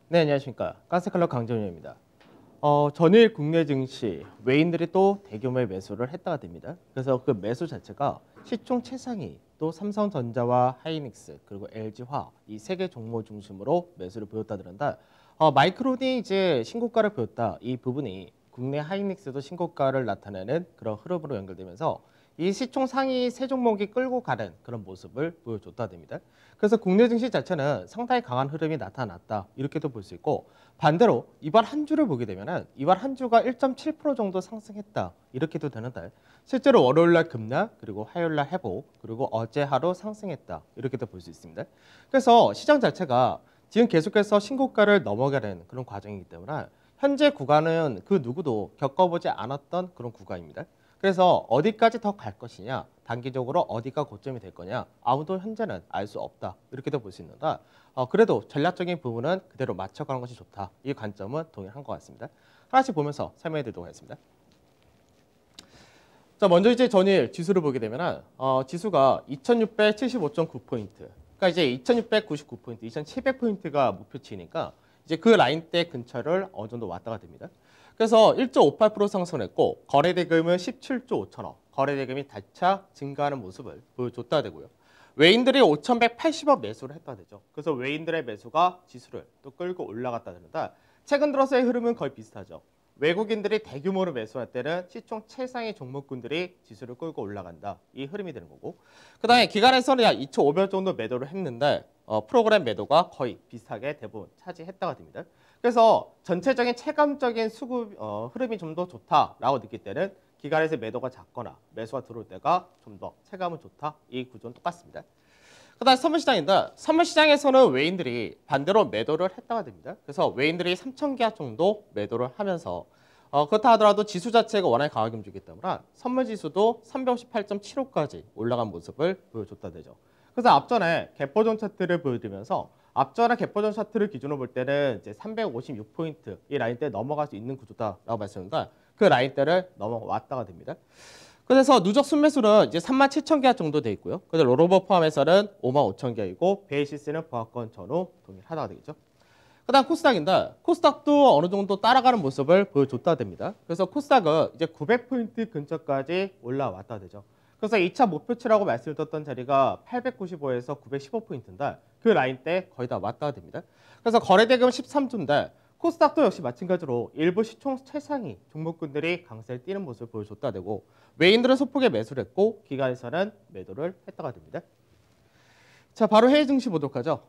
네, 안녕하십니까. 가스클럽 강정현입니다. 전일 국내 증시 외인들이 또 대규모의 매수를 했다가 됩니다. 그래서 그 매수 자체가 시총 최상위 또 삼성전자와 하이닉스 그리고 LG화 이 세 개 종목 중심으로 매수를 보였다는데 마이크론이 이제 신고가를 보였다. 이 부분이 국내 하이닉스도 신고가를 나타내는 그런 흐름으로 연결되면서 이 시총 상위 세 종목이 끌고 가는 그런 모습을 보여줬다 됩니다. 그래서 국내 증시 자체는 상당히 강한 흐름이 나타났다. 이렇게도 볼 수 있고 반대로 이번 한 주를 보게 되면은 이번 한 주가 1.7% 정도 상승했다. 이렇게도 되는데 실제로 월요일 날 급락 그리고 화요일 날 회복 그리고 어제 하루 상승했다. 이렇게도 볼 수 있습니다. 그래서 시장 자체가 지금 계속해서 신고가를 넘어가는 그런 과정이기 때문에 현재 구간은 그 누구도 겪어보지 않았던 그런 구간입니다. 그래서 어디까지 더 갈 것이냐, 단기적으로 어디가 고점이 될 거냐 아무도 현재는 알 수 없다. 이렇게도 볼 수 있는데 그래도 전략적인 부분은 그대로 맞춰가는 것이 좋다. 이 관점은 동일한 것 같습니다. 하나씩 보면서 설명해 드리도록 하겠습니다. 자, 먼저 이제 전일 지수를 보게 되면 지수가 2675.9포인트. 그러니까 이제 2699포인트, 2700포인트가 목표치니까 이제 그 라인대 근처를 어느 정도 왔다가 됩니다. 그래서 1.58% 상승했고 거래대금은 17조 5천억, 거래대금이 달차 증가하는 모습을 보여줬다 되고요. 외인들이 5,180억 매수를 했다 되죠. 그래서 외인들의 매수가 지수를 또 끌고 올라갔다 되는데 최근 들어서의 흐름은 거의 비슷하죠. 외국인들이 대규모로 매수할 때는 시총 최상위 종목군들이 지수를 끌고 올라간다. 이 흐름이 되는 거고. 그 다음에 기간에서는 약 2,500 정도 매도를 했는데 프로그램 매도가 거의 비슷하게 대부분 차지했다가 됩니다. 그래서 전체적인 체감적인 수급 흐름이 좀 더 좋다라고 느낄 때는 기간에서 매도가 작거나 매수가 들어올 때가 좀 더 체감은 좋다. 이 구조는 똑같습니다. 그 다음 선물시장인데 선물시장에서는 외인들이 반대로 매도를 했다가 됩니다. 그래서 외인들이 3,000개 정도 매도를 하면서 그렇다 하더라도 지수 자체가 워낙에 강하게 움직이기 때문에 선물지수도 358.75까지 올라간 모습을 보여줬다 되죠. 그래서 앞전에 개포전 차트를 보여드리면서 앞전에 개포전 차트를 기준으로 볼 때는 이제 356포인트 이 라인대 넘어갈 수 있는 구조다라고 말씀드렸는데 그 라인대를 넘어왔다가 됩니다. 그래서 누적 순매수는 이제 37,000개 정도 돼 있고요. 그래서 롤오버 포함해서는 55,000개이고 베이시스는 보합권 전후 동일하다가 되겠죠. 그다음 코스닥인데 코스닥도 어느 정도 따라가는 모습을 보여줬다 됩니다. 그래서 코스닥은 이제 900포인트 근처까지 올라왔다 되죠. 그래서 2차 목표치라고 말씀드렸던 자리가 895에서 915포인트인데 그 라인대 거의 다 왔다가 됩니다. 그래서 거래대금 13조인데 코스닥도 역시 마찬가지로 일부 시총 최상위 종목군들이 강세를 띠는 모습을 보여줬다 되고 외인들은 소폭의 매수를 했고 기관에서는 매도를 했다가 됩니다. 자, 바로 해외 증시 보도록 하죠.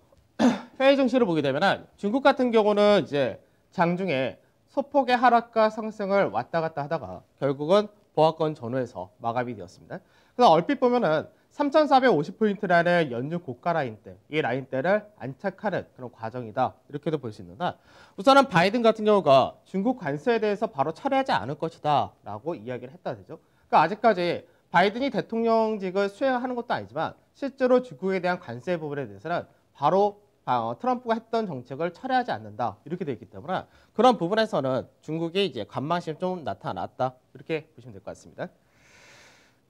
해외 증시를 보게 되면 중국 같은 경우는 이제 장중에 소폭의 하락과 상승을 왔다 갔다 하다가 결국은 보합권 전후에서 마감이 되었습니다. 그래서 얼핏 보면은 3,450포인트라는 연중 고가 라인대, 이 라인대를 안착하는 그런 과정이다. 이렇게도 볼 수 있는데 우선은 바이든 같은 경우가 중국 관세에 대해서 바로 철회하지 않을 것이다 라고 이야기를 했다 되죠. 그러니까 아직까지 바이든이 대통령직을 수행하는 것도 아니지만 실제로 중국에 대한 관세 부분에 대해서는 바로 트럼프가 했던 정책을 철회하지 않는다. 이렇게 되어 있기 때문에 그런 부분에서는 중국이 이제 관망심이 좀 나타났다. 이렇게 보시면 될 것 같습니다.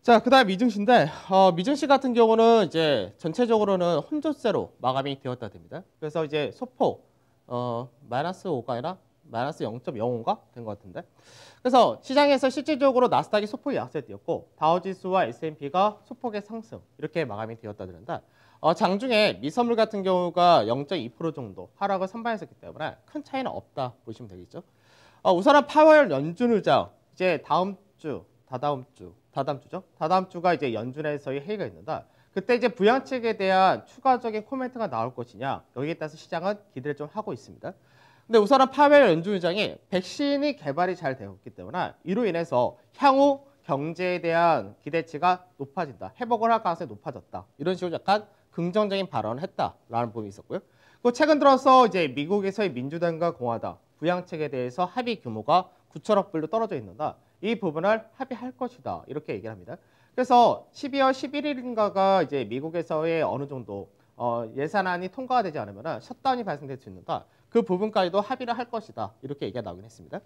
자, 그다음 미증시인데 미증시 같은 경우는 이제 전체적으로는 혼조세로 마감이 되었다 됩니다. 그래서 이제 소폭 마이너스 5가 아니라 마이너스 0.05가 된 것 같은데. 그래서 시장에서 실질적으로 나스닥이 소폭의 약세에 띄었고 다우지수와 S&P가 소폭의 상승 이렇게 마감이 되었다 되는데 장중에 미선물 같은 경우가 0.2% 정도 하락을 선반했었기 때문에 큰 차이는 없다 보시면 되겠죠. 우선은 파월 연준 의장 이제 다음 주가 이제 연준에서의 회의가 있는데 그때 이제 부양책에 대한 추가적인 코멘트가 나올 것이냐 여기에 따라서 시장은 기대를 좀 하고 있습니다. 근데 우선은 파웰 연준 의장이 백신이 개발이 잘 되었기 때문에 이로 인해서 향후 경제에 대한 기대치가 높아진다. 회복을 할 가능성이 높아졌다. 이런 식으로 약간 긍정적인 발언을 했다라는 부분이 있었고요. 그 최근 들어서 이제 미국에서의 민주당과 공화당 부양책에 대해서 합의 규모가 9천억 불로 떨어져 있는데 이 부분을 합의할 것이다. 이렇게 얘기를 합니다. 그래서 12월 11일인가가 이제 미국에서의 어느 정도 예산안이 통과가 되지 않으면 셧다운이 발생될 수 있는데 그 부분까지도 합의를 할 것이다. 이렇게 얘기가 나오긴 했습니다.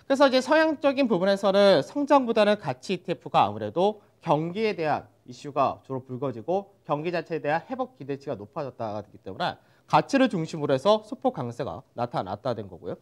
그래서 이제 성향적인 부분에서는 성장보다는 가치 ETF가 아무래도 경기에 대한 이슈가 주로 불거지고 경기 자체에 대한 회복 기대치가 높아졌다가 되기 때문에 가치를 중심으로 해서 소폭 강세가 나타났다 된 거고요.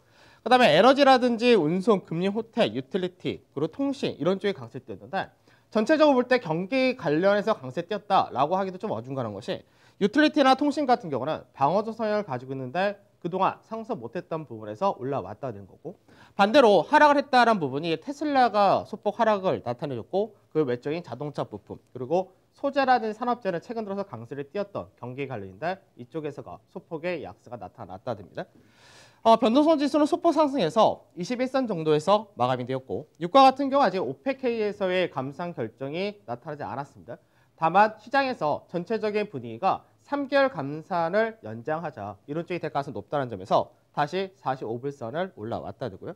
그다음에 에너지라든지 운송, 금리, 호텔, 유틸리티, 그리고 통신 이런 쪽이 강세 뛰었는데 전체적으로 볼 때 경기 관련해서 강세 뛰었다라고 하기도 좀 어중간한 것이 유틸리티나 통신 같은 경우는 방어적 성향을 가지고 있는데 그동안 상승 못했던 부분에서 올라왔다 된 거고 반대로 하락을 했다는 부분이 테슬라가 소폭 하락을 나타내줬고 그 외적인 자동차 부품 그리고 소재라든지 산업재는 최근 들어서 강세를 띄었던 경기 관련인데 이쪽에서가 소폭의 약세가 나타났다 됩니다. 변동성 지수는 소폭 상승해서 21선 정도에서 마감이 되었고 유가 같은 경우 아직 오펙K에서의 감산 결정이 나타나지 않았습니다. 다만 시장에서 전체적인 분위기가 3개월 감산을 연장하자 이런 쪽이 될 가능성이 높다는 점에서 다시 45불선을 올라왔다 되고요.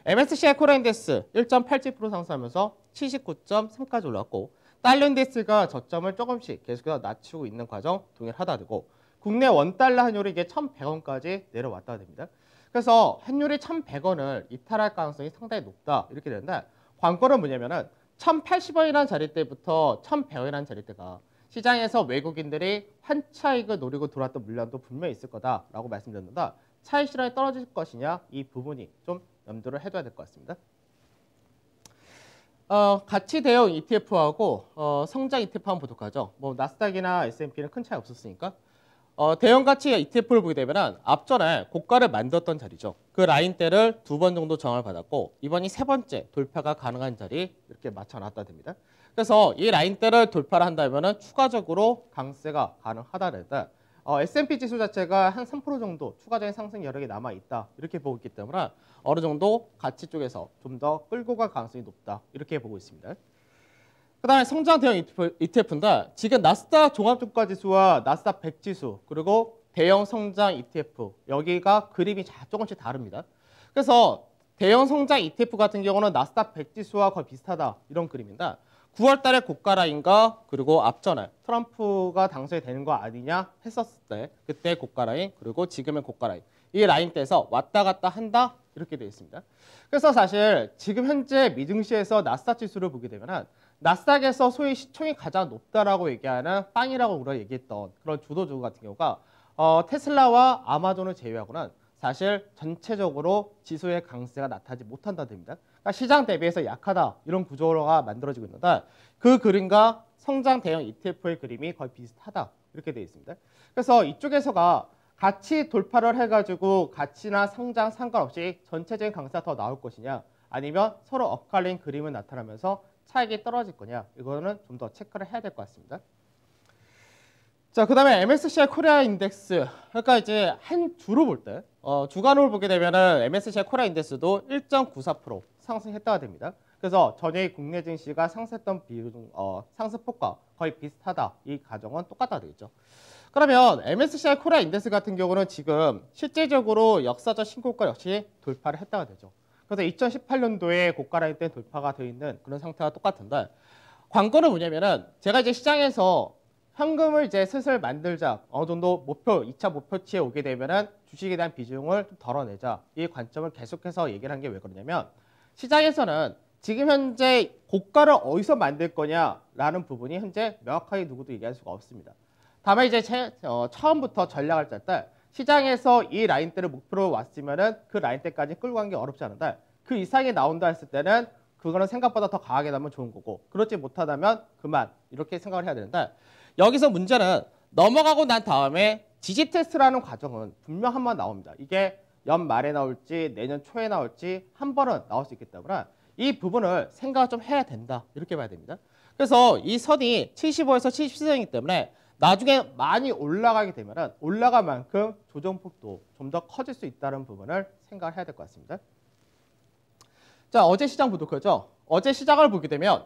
MSCI 코리아인덱스 1.87% 상승하면서 79.3까지 올랐고 달러 인덱스가 저점을 조금씩 계속해서 낮추고 있는 과정 동일하다 되고 국내 원달러 환율이 이게 1,100원까지 내려왔다 됩니다. 그래서 환율이 1,100원을 이탈할 가능성이 상당히 높다 이렇게 되는데 관건은 뭐냐면은 1,080원이라는 자리 때부터 1,100원이라는 자리 때가 시장에서 외국인들이 환차익을 노리고 들어왔던 물량도 분명히 있을 거다라고 말씀드렸는데 차익 실현이 떨어질 것이냐 이 부분이 좀 염두를 해둬야 될 것 같습니다. 가치 대형 ETF하고 성장 ETF 한번 보도록 하죠. 뭐 나스닥이나 S&P는 큰 차이 없었으니까 대형 가치 ETF를 보게 되면 앞전에 고가를 만들었던 자리죠. 그 라인대를 2번 정도 저항을 받았고 이번이 3번째 돌파가 가능한 자리 이렇게 맞춰놨다 됩니다. 그래서 이 라인대를 돌파를 한다면 추가적으로 강세가 가능하다는데 S&P 지수 자체가 한 3% 정도 추가적인 상승 여력이 남아있다 이렇게 보고 있기 때문에 어느 정도 가치 쪽에서 좀 더 끌고 갈 가능성이 높다 이렇게 보고 있습니다. 그 다음에 성장 대형 ETF인데 지금 나스닥 종합주가지수와 나스닥 100지수 그리고 대형 성장 ETF 여기가 그림이 조금씩 다릅니다. 그래서 대형 성장 ETF 같은 경우는 나스닥 100지수와 거의 비슷하다 이런 그림인데 9월 달에 고가 라인과 그리고 앞전에 트럼프가 당선이 되는 거 아니냐 했었을 때 그때 고가 라인 그리고 지금의 고가 라인 이 라인대에서 왔다 갔다 한다 이렇게 되어 있습니다. 그래서 사실 지금 현재 미증시에서 나스닥 지수를 보게 되면 나스닥에서 소위 시총이 가장 높다라고 얘기하는 빵이라고 우리가 얘기했던 그런 주도주 같은 경우가 테슬라와 아마존을 제외하고는 사실 전체적으로 지수의 강세가 나타나지 못한다 됩니다. 그러니까 시장 대비해서 약하다 이런 구조가 만들어지고 있는데 그 그림과 성장 대형 ETF의 그림이 거의 비슷하다 이렇게 되어 있습니다. 그래서 이쪽에서가 가치 돌파를 해가지고 가치나 성장 상관없이 전체적인 강세가 더 나올 것이냐 아니면 서로 엇갈린 그림을 나타나면서 차익이 떨어질 거냐 이거는 좀 더 체크를 해야 될 것 같습니다. 자, 그 다음에 MSCI 코리아 인덱스 그러니까 이제 한 주로 볼 때 주간으로 보게 되면은 MSCI 코리아 인덱스도 1.94% 상승했다가 됩니다. 그래서 전일 국내 증시가 상승했던 비중 상승폭과 거의 비슷하다 이 가정은 똑같다 되겠죠. 그러면 MSCI 코리아 인덱스 같은 경우는 지금 실제적으로 역사적 신고가 역시 돌파를 했다가 되죠. 그래서 2018년도에 고가 라인 때 돌파가 되어 있는 그런 상태가 똑같은데 관건은 뭐냐면은 제가 이제 시장에서 현금을 이제 슬슬 만들자 어느 정도 목표 2차 목표치에 오게 되면은 주식에 대한 비중을 좀 덜어내자 이 관점을 계속해서 얘기를 한 게 왜 그러냐면 시장에서는 지금 현재 고가를 어디서 만들 거냐라는 부분이 현재 명확하게 누구도 얘기할 수가 없습니다. 다만 이제 처음부터 전략을 짤 때 시장에서 이 라인대를 목표로 왔으면은 그 라인대까지 끌고 가는 게 어렵지 않은데 그 이상이 나온다 했을 때는 그거는 생각보다 더 강하게 나면 좋은 거고 그렇지 못하다면 그만 이렇게 생각을 해야 되는데 여기서 문제는 넘어가고 난 다음에 지지 테스트라는 과정은 분명 한 번 나옵니다. 이게 연말에 나올지 내년 초에 나올지 한 번은 나올 수 있기 때문에 이 부분을 생각을 좀 해야 된다 이렇게 봐야 됩니다. 그래서 이 선이 75에서 74이기 때문에 나중에 많이 올라가게 되면 올라간 만큼 조정폭도 좀 더 커질 수 있다는 부분을 생각을 해야 될 것 같습니다. 자, 어제 시장 보도록 하죠. 어제 시장을 보게 되면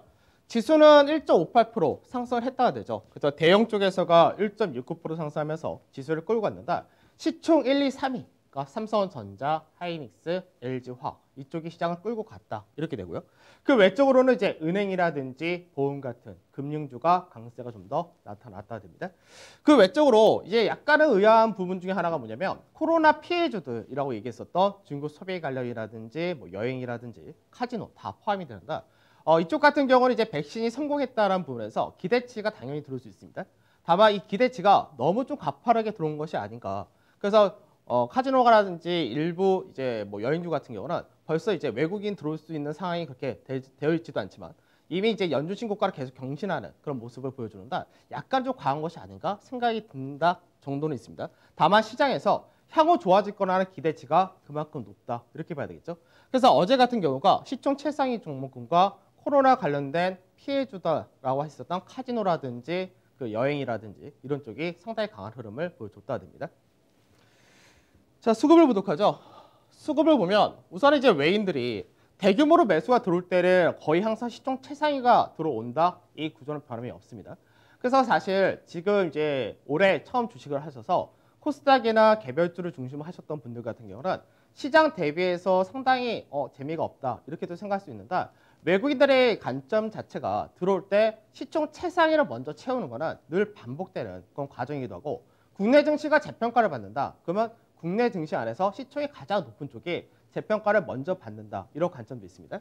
지수는 1.58% 상승을 했다가 되죠. 그래서 대형 쪽에서가 1.69% 상승하면서 지수를 끌고 갔는데 시총 1, 2, 3위 그러니까 삼성전자, 하이닉스, LG화학 이쪽이 시장을 끌고 갔다 이렇게 되고요. 그 외적으로는 이제 은행이라든지 보험 같은 금융주가 강세가 좀 더 나타났다 됩니다. 그 외적으로 이제 약간은 의아한 부분 중에 하나가 뭐냐면 코로나 피해주들이라고 얘기했었던 중국 소비 관련이라든지 뭐 여행이라든지 카지노 다 포함이 되는다. 이쪽 같은 경우는 이제 백신이 성공했다는 부분에서 기대치가 당연히 들어올 수 있습니다. 다만 이 기대치가 너무 좀 가파르게 들어온 것이 아닌가. 그래서 카지노라든지 일부 이제 뭐 여행주 같은 경우는 벌써 이제 외국인 들어올 수 있는 상황이 그렇게 되어 있지도 않지만 이미 이제 연중 신고가를 계속 경신하는 그런 모습을 보여주는다. 약간 좀 과한 것이 아닌가 생각이 든다 정도는 있습니다. 다만 시장에서 향후 좋아질 거라는 기대치가 그만큼 높다 이렇게 봐야 되겠죠. 그래서 어제 같은 경우가 시총 최상위 종목군과 코로나 관련된 피해주다라고 했었던 카지노라든지 그 여행이라든지 이런 쪽이 상당히 강한 흐름을 보여줬다 됩니다. 자, 수급을 보도록 하죠. 수급을 보면 우선 이제 외인들이 대규모로 매수가 들어올 때는 거의 항상 시총 최상위가 들어온다. 이 구조는 변함이 없습니다. 그래서 사실 지금 이제 올해 처음 주식을 하셔서 코스닥이나 개별주를 중심으로 하셨던 분들 같은 경우는 시장 대비해서 상당히 재미가 없다. 이렇게도 생각할 수 있는데 외국인들의 관점 자체가 들어올 때 시총 최상위를 먼저 채우는 거는 늘 반복되는 그런 과정이기도 하고 국내 증시가 재평가를 받는다. 그러면 국내 증시 안에서 시총이 가장 높은 쪽이 재평가를 먼저 받는다. 이런 관점도 있습니다.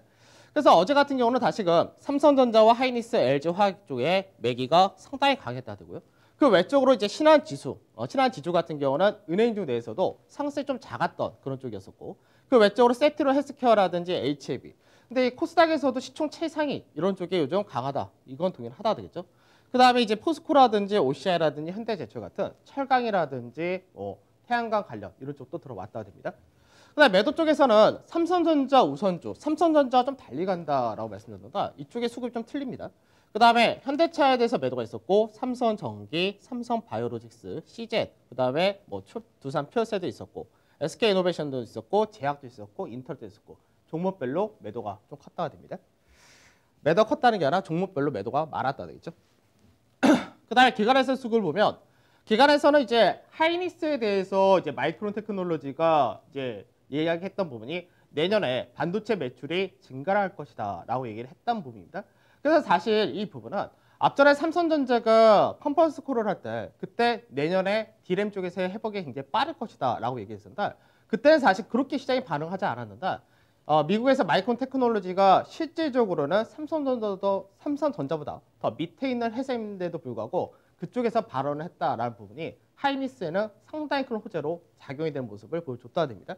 그래서 어제 같은 경우는 다시금 삼성전자와 하이닉스, LG화학 쪽에 매기가 상당히 강했다고요. 그 외적으로 이제 신한지수, 신한지주 같은 경우는 은행주 내에서도 상승이 좀 작았던 그런 쪽이었었고 그 외적으로 세트로 헬스케어라든지 HAB. 근데 이 코스닥에서도 시총 최상위 이런 쪽이 요즘 강하다. 이건 동일하다 되겠죠. 그 다음에 이제 포스코라든지 OCI라든지 현대제철 같은 철강이라든지 태양광 관련 이런 쪽도 들어왔다 됩니다. 그다음 매도 쪽에서는 삼성전자 우선주, 삼성전자가 좀 달리 간다라고 말씀드렸는데 이쪽의 수급이 좀 틀립니다. 그 다음에 현대차에 대해서 매도가 있었고 삼성전기, 삼성바이오로직스, CZ, 그 다음에 뭐 두산 퓨어세도 있었고 SK이노베이션도 있었고 제약도 있었고 인텔도 있었고 종목별로 매도가 좀 컸다가 됩니다. 매도가 컸다는 게 아니라 종목별로 매도가 많았다 되겠죠. 그 다음에 기관에서 수급을 보면 기관에서는 이제 하이닉스에 대해서 이제 마이크론 테크놀로지가 이제 이야기했던 부분이 내년에 반도체 매출이 증가할 것이다라고 얘기를 했던 부분입니다. 그래서 사실 이 부분은 앞전에 삼성전자가 컨퍼런스 콜을 할 때 그때 내년에 D램 쪽에서의 회복이 굉장히 빠를 것이다라고 얘기했었는데 그때는 사실 그렇게 시장이 반응하지 않았는데 미국에서 마이크론 테크놀로지가 실질적으로는 삼성전자보다 더 밑에 있는 회사인데도 불구하고 그쪽에서 발언을 했다라는 부분이 하이닉스에는 상당히 큰 호재로 작용이 되는 모습을 보여줬다 됩니다.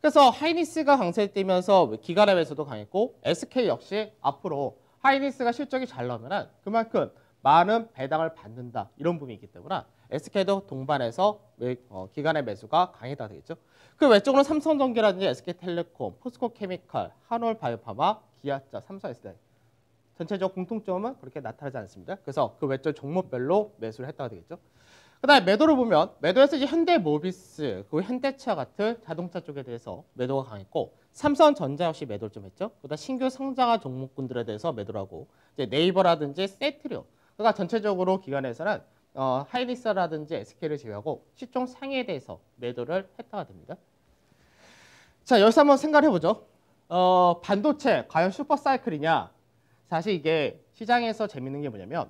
그래서 하이닉스가 강세되면서 기관에서도 강했고 SK 역시 앞으로 하이닉스가 실적이 잘 나오면 그만큼 많은 배당을 받는다 이런 부분이 있기 때문에 SK도 동반해서 기관의 매수가 강하다 되겠죠. 그 외적으로 삼성전기라든지 SK텔레콤, 포스코케미칼, 한올바이오파마, 기아차, 삼성SDI 전체적 공통점은 그렇게 나타나지 않습니다. 그래서 그 외적 종목별로 매수를 했다가 되겠죠. 그다음에 매도를 보면 매도에서 이제 현대모비스, 그 현대차 같은 자동차 쪽에 대해서 매도가 강했고 삼성전자 역시 매도를 좀 했죠. 그다음 신규 상장한 종목군들에 대해서 매도를 하고 이제 네이버라든지 세트리온, 그러니까 전체적으로 기관에서는 하이닉스라든지 SK를 제외하고 시총 상위에 대해서 매도를 했다가 됩니다. 자, 여기서 한번 생각을 해보죠. 반도체 과연 슈퍼사이클이냐? 사실 이게 시장에서 재밌는 게 뭐냐면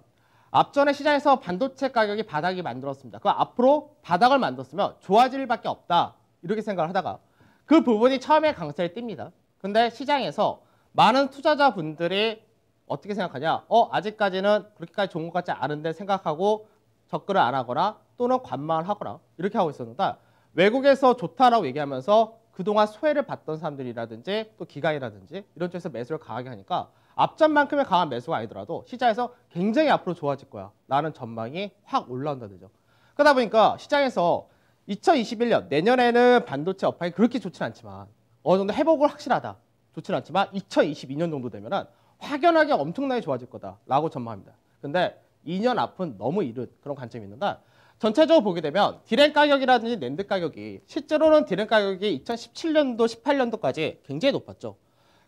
앞전에 시장에서 반도체 가격이 바닥이 만들었습니다. 그 앞으로 바닥을 만들었으면 좋아질 일밖에 없다. 이렇게 생각을 하다가 그 부분이 처음에 강세를 띱니다. 근데 시장에서 많은 투자자분들이 어떻게 생각하냐? 아직까지는 그렇게까지 좋은 것 같지 않은데 생각하고 접근을 안 하거나 또는 관망을 하거나 이렇게 하고 있었는데 외국에서 좋다라고 얘기하면서 그동안 소외를 받던 사람들이라든지 또 기관이라든지 이런 쪽에서 매수를 강하게 하니까 앞전만큼의 강한 매수가 아니더라도 시장에서 굉장히 앞으로 좋아질 거야 라는 전망이 확 올라온다 되죠. 그러다 보니까 시장에서 2021년 내년에는 반도체 업황이 그렇게 좋지는 않지만 어느 정도 회복을 확실하다. 좋지는 않지만 2022년 정도 되면은 확연하게 엄청나게 좋아질 거다라고 전망합니다. 근데 2년 앞은 너무 이른 그런 관점이 있는데 전체적으로 보게 되면 디램 가격이라든지 낸드 가격이 실제로는 디램 가격이 2017년도, 18년도까지 굉장히 높았죠.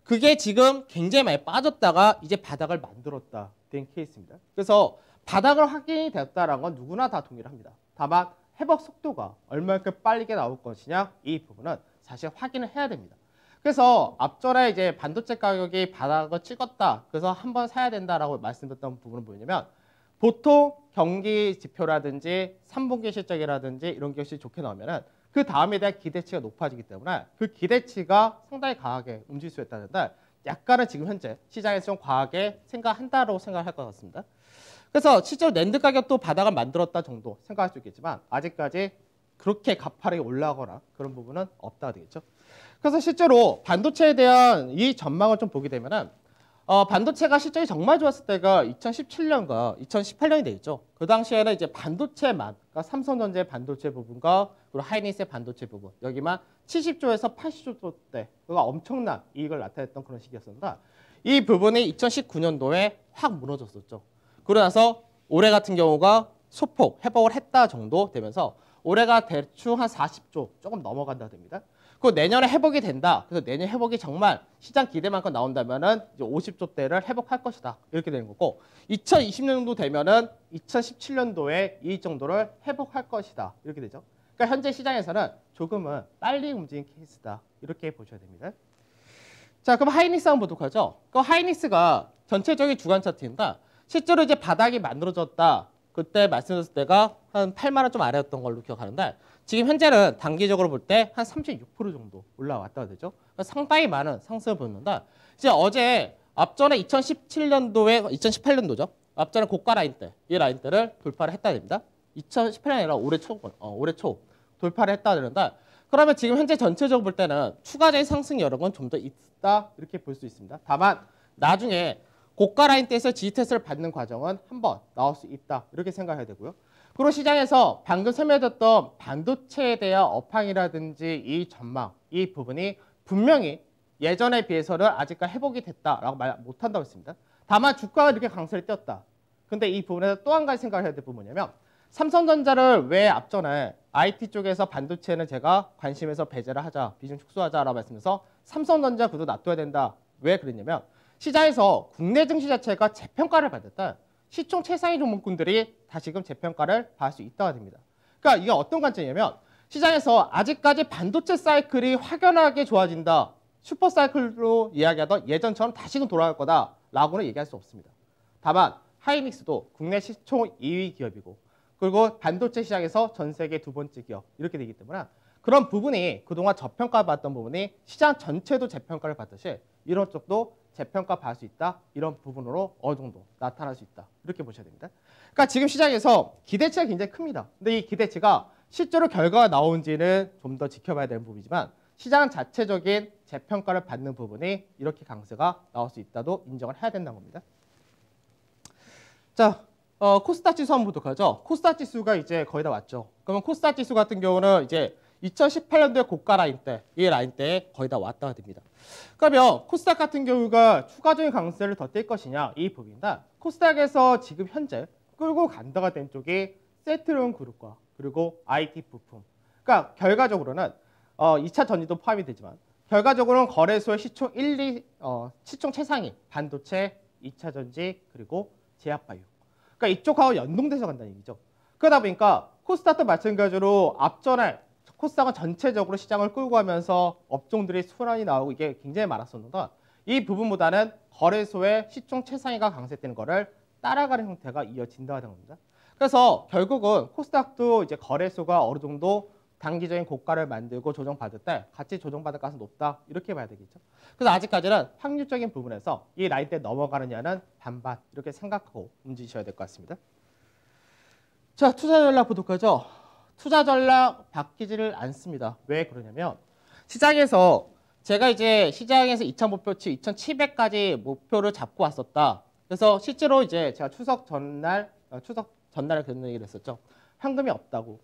그게 지금 굉장히 많이 빠졌다가 이제 바닥을 만들었다 된 케이스입니다. 그래서 바닥을 확인이 되었다는 건 누구나 다 동일합니다. 다만 회복 속도가 얼마큼 빠르게 나올 것이냐 이 부분은 사실 확인을 해야 됩니다. 그래서 앞전에 이제 반도체 가격이 바닥을 찍었다. 그래서 한번 사야 된다라고 말씀드렸던 부분은 뭐냐면 보통 경기 지표라든지 3분기 실적이라든지 이런 것이 좋게 나오면은 그 다음에 대한 기대치가 높아지기 때문에 그 기대치가 상당히 강하게 움직일 수 있다는데 약간은 지금 현재 시장에서 좀 과하게 생각한다고 생각할 것 같습니다. 그래서 실제로 낸드 가격도 바닥을 만들었다 정도 생각할 수 있겠지만 아직까지 그렇게 가파르게 올라가거나 그런 부분은 없다가 되겠죠. 그래서 실제로 반도체에 대한 이 전망을 좀 보게 되면은 반도체가 실적이 정말 좋았을 때가 2017년과 2018년이 되겠죠. 그 당시에는 이제 반도체만, 그러니까 삼성전자의 반도체 부분과 그리고 하이닉스의 반도체 부분 여기만 70조에서 80조대 그가 엄청난 이익을 나타냈던 그런 시기였습니다. 이 부분이 2019년도에 확 무너졌었죠. 그러고 나서 올해 같은 경우가 소폭 회복을 했다 정도 되면서 올해가 대충 한 40조 조금 넘어간다 됩니다. 그 내년에 회복이 된다. 그래서 내년 회복이 정말 시장 기대만큼 나온다면은 이제 50조대를 회복할 것이다. 이렇게 되는 거고 2020년도 되면은 2017년도에 이 정도를 회복할 것이다. 이렇게 되죠. 그러니까 현재 시장에서는 조금은 빨리 움직인 케이스다. 이렇게 보셔야 됩니다. 자, 그럼 하이닉스 한번 보도록 하죠. 그 하이닉스가 전체적인 주간 차트입니다. 실제로 이제 바닥이 만들어졌다. 그때 말씀드렸을 때가 한 8만 원 좀 아래였던 걸로 기억하는데 지금 현재는 단기적으로 볼 때 한 36% 정도 올라왔다가 되죠. 그러니까 상당히 많은 상승을 보였는데 이제 어제 앞전에 2017년도에 2018년도죠. 앞전에 고가 라인 때 이 라인 때를 돌파를 했다 됩니다. 2018년이 아니라 올해 초 돌파를 했다 되는데 그러면 지금 현재 전체적으로 볼 때는 추가적인 상승 여력은 좀 더 있다 이렇게 볼 수 있습니다. 다만 나중에 고가 라인 때에서 지지 테스트를 받는 과정은 한번 나올 수 있다 이렇게 생각해야 되고요. 그리고 시장에서 방금 설명드렸던 반도체에 대한 업황이라든지 이 전망, 이 부분이 분명히 예전에 비해서는 아직까지 회복이 됐다라고 말 못한다고 했습니다. 다만 주가가 이렇게 강세를 띄었다. 근데 이 부분에서 또 한 가지 생각을 해야 될 부분이 뭐냐면 삼성전자를 왜 앞전에 IT 쪽에서 반도체는 제가 관심에서 배제를 하자, 비중 축소하자라고 말씀해서 삼성전자 구도 놔둬야 된다. 왜 그랬냐면 시장에서 국내 증시 자체가 재평가를 받았다. 시총 최상위 종목군들이 다시금 재평가를 받을 수 있다가 됩니다. 그러니까 이게 어떤 관점이냐면 시장에서 아직까지 반도체 사이클이 확연하게 좋아진다. 슈퍼 사이클로 이야기하던 예전처럼 다시금 돌아갈 거다라고는 얘기할 수 없습니다. 다만 하이닉스도 국내 시총 2위 기업이고 그리고 반도체 시장에서 전 세계 두 번째 기업 이렇게 되기 때문에 그런 부분이 그동안 저평가받았던 부분이 시장 전체도 재평가를 받듯이 이런 쪽도 재평가 받을 수 있다. 이런 부분으로 어느 정도 나타날 수 있다. 이렇게 보셔야 됩니다. 그러니까 지금 시장에서 기대치가 굉장히 큽니다. 근데 이 기대치가 실제로 결과가 나온지는 좀 더 지켜봐야 되는 부분이지만 시장 자체적인 재평가를 받는 부분이 이렇게 강세가 나올 수 있다도 인정을 해야 된다는 겁니다. 자, 코스닥 지수 한번 보도록 하죠. 코스닥 지수가 이제 거의 다 왔죠. 그러면 코스닥 지수 같은 경우는 이제 2018년도에 고가 라인 때, 이 라인 때에 거의 다 왔다가 됩니다. 그러면 코스닥 같은 경우가 추가적인 강세를 더 뛸 것이냐 이 부분입니다. 코스닥에서 지금 현재 끌고 간다가 된 쪽이 세트론 그룹과 그리고 IT 부품. 그러니까 결과적으로는 2차 전지도 포함이 되지만 결과적으로는 거래소의 시총 1, 2, 시총 최상위 반도체, 2차 전지 그리고 제약바이오. 그러니까 이쪽하고 연동돼서 간다는 얘기죠. 그러다 보니까 코스닥도 마찬가지로 앞전에 코스닥은 전체적으로 시장을 끌고 가면서 업종들이 수란이 나오고 이게 굉장히 많았었는데 이 부분보다는 거래소의 시총 최상위가 강세되는 거를 따라가는 형태가 이어진다는 겁니다. 그래서 결국은 코스닥도 이제 거래소가 어느 정도 단기적인 고가를 만들고 조정받을 때 같이 조정받을 가능성이 높다 이렇게 봐야 되겠죠. 그래서 아직까지는 확률적인 부분에서 이 라인 때 넘어가느냐는 반반 이렇게 생각하고 움직이셔야 될 것 같습니다. 자, 투자 전략 보도록 하죠. 투자 전략 바뀌지를 않습니다. 왜 그러냐면 시장에서 제가 이제 시장에서 2차 목표치 2,700까지 목표를 잡고 왔었다. 그래서 실제로 이제 제가 추석 전날에 그런 얘기를 했었죠. 현금이 없다고.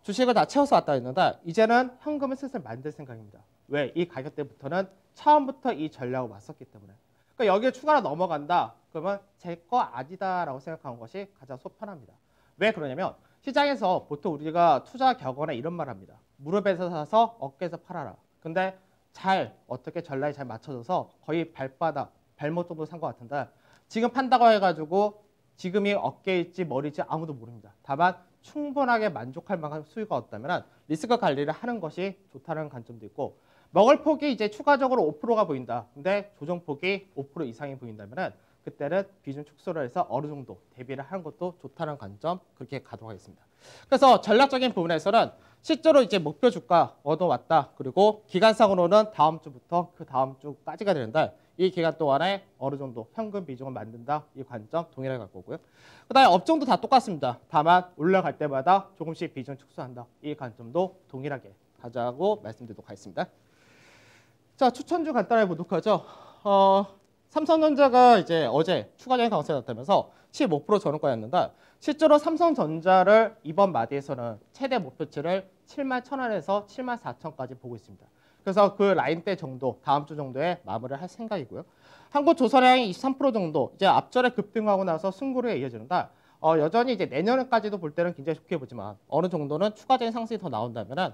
주식을 다 채워서 왔다 했는데 이제는 현금을 슬슬 만들 생각입니다. 왜? 이 가격대부터는 처음부터 이 전략을 왔었기 때문에. 그러니까 여기에 추가로 넘어간다. 그러면 제 거 아니다라고 생각하는 것이 가장 속 편합니다. 왜 그러냐면 시장에서 보통 우리가 투자 격언에 이런 말 합니다. 무릎에서 사서 어깨에서 팔아라. 근데 어떻게 전략이 잘 맞춰져서 거의 발바닥, 발목 정도 산 것 같은데 지금 판다고 해가지고 지금이 어깨일지 머리일지 아무도 모릅니다. 다만 충분하게 만족할 만한 수요가 없다면 리스크 관리를 하는 것이 좋다는 관점도 있고 먹을 폭이 이제 추가적으로 5%가 보인다. 근데 조정폭이 5% 이상이 보인다면 그때는 비중 축소를 해서 어느 정도 대비를 하는 것도 좋다는 관점 그렇게 가도록 하겠습니다. 그래서 전략적인 부분에서는 실제로 이제 목표 주가 얻어왔다. 그리고 기간상으로는 다음 주부터 그 다음 주까지가 되는데 이 기간 동안에 어느 정도 현금 비중을 만든다. 이 관점 동일하게 갖고 오고요. 그다음에 업종도 다 똑같습니다. 다만 올라갈 때마다 조금씩 비중 축소한다. 이 관점도 동일하게 가자고 말씀드리도록 하겠습니다. 자, 추천주 간단하게 보도록 하죠. 삼성전자가 이제 어제 추가적인 강세가 나타나면서 15% 저는 실제로 삼성전자를 이번 마디에서는 최대 목표치를 71,000원에서 74,000원까지 보고 있습니다. 그래서 그 라인대 정도, 다음 주 정도에 마무리를 할 생각이고요. 한국조선해양이 23% 정도 이제 앞절에 급등하고 나서 승부를 이어지는데 여전히 이제 내년까지도 볼 때는 굉장히 좋게 보지만 어느 정도는 추가적인 상승이 더 나온다면은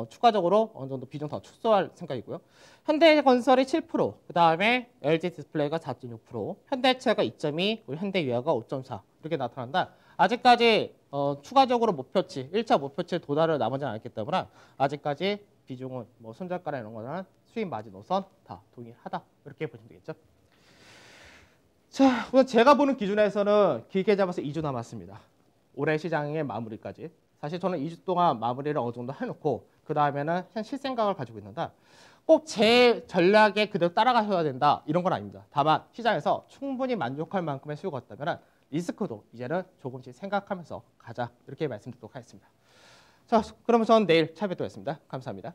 추가적으로 어느 정도 비중 더 축소할 생각이고요. 현대건설이 7%, 그 다음에 LG디스플레이가 4.6%, 현대차가 2.2, 그리고 현대유아가 5.4 이렇게 나타난다. 아직까지 추가적으로 목표치, 1차 목표치에 도달을 나머지는 않았기 때문에 아직까지 비중은 뭐 손절가나 이런 거는 수익 마진 노선 다 동일하다. 이렇게 보시면 되겠죠. 자, 우선 제가 보는 기준에서는 길게 잡아서 2주 남았습니다. 올해 시장의 마무리까지. 사실 저는 2주 동안 마무리를 어느 정도 해놓고 그 다음에는 한 실생각을 가지고 있는데 꼭 제 전략에 그대로 따라가셔야 된다 이런 건 아닙니다. 다만 시장에서 충분히 만족할 만큼의 수요가 없다면 리스크도 이제는 조금씩 생각하면서 가자 이렇게 말씀드리도록 하겠습니다. 자, 그러면 저는 내일 차뵙도록 하겠습니다. 감사합니다.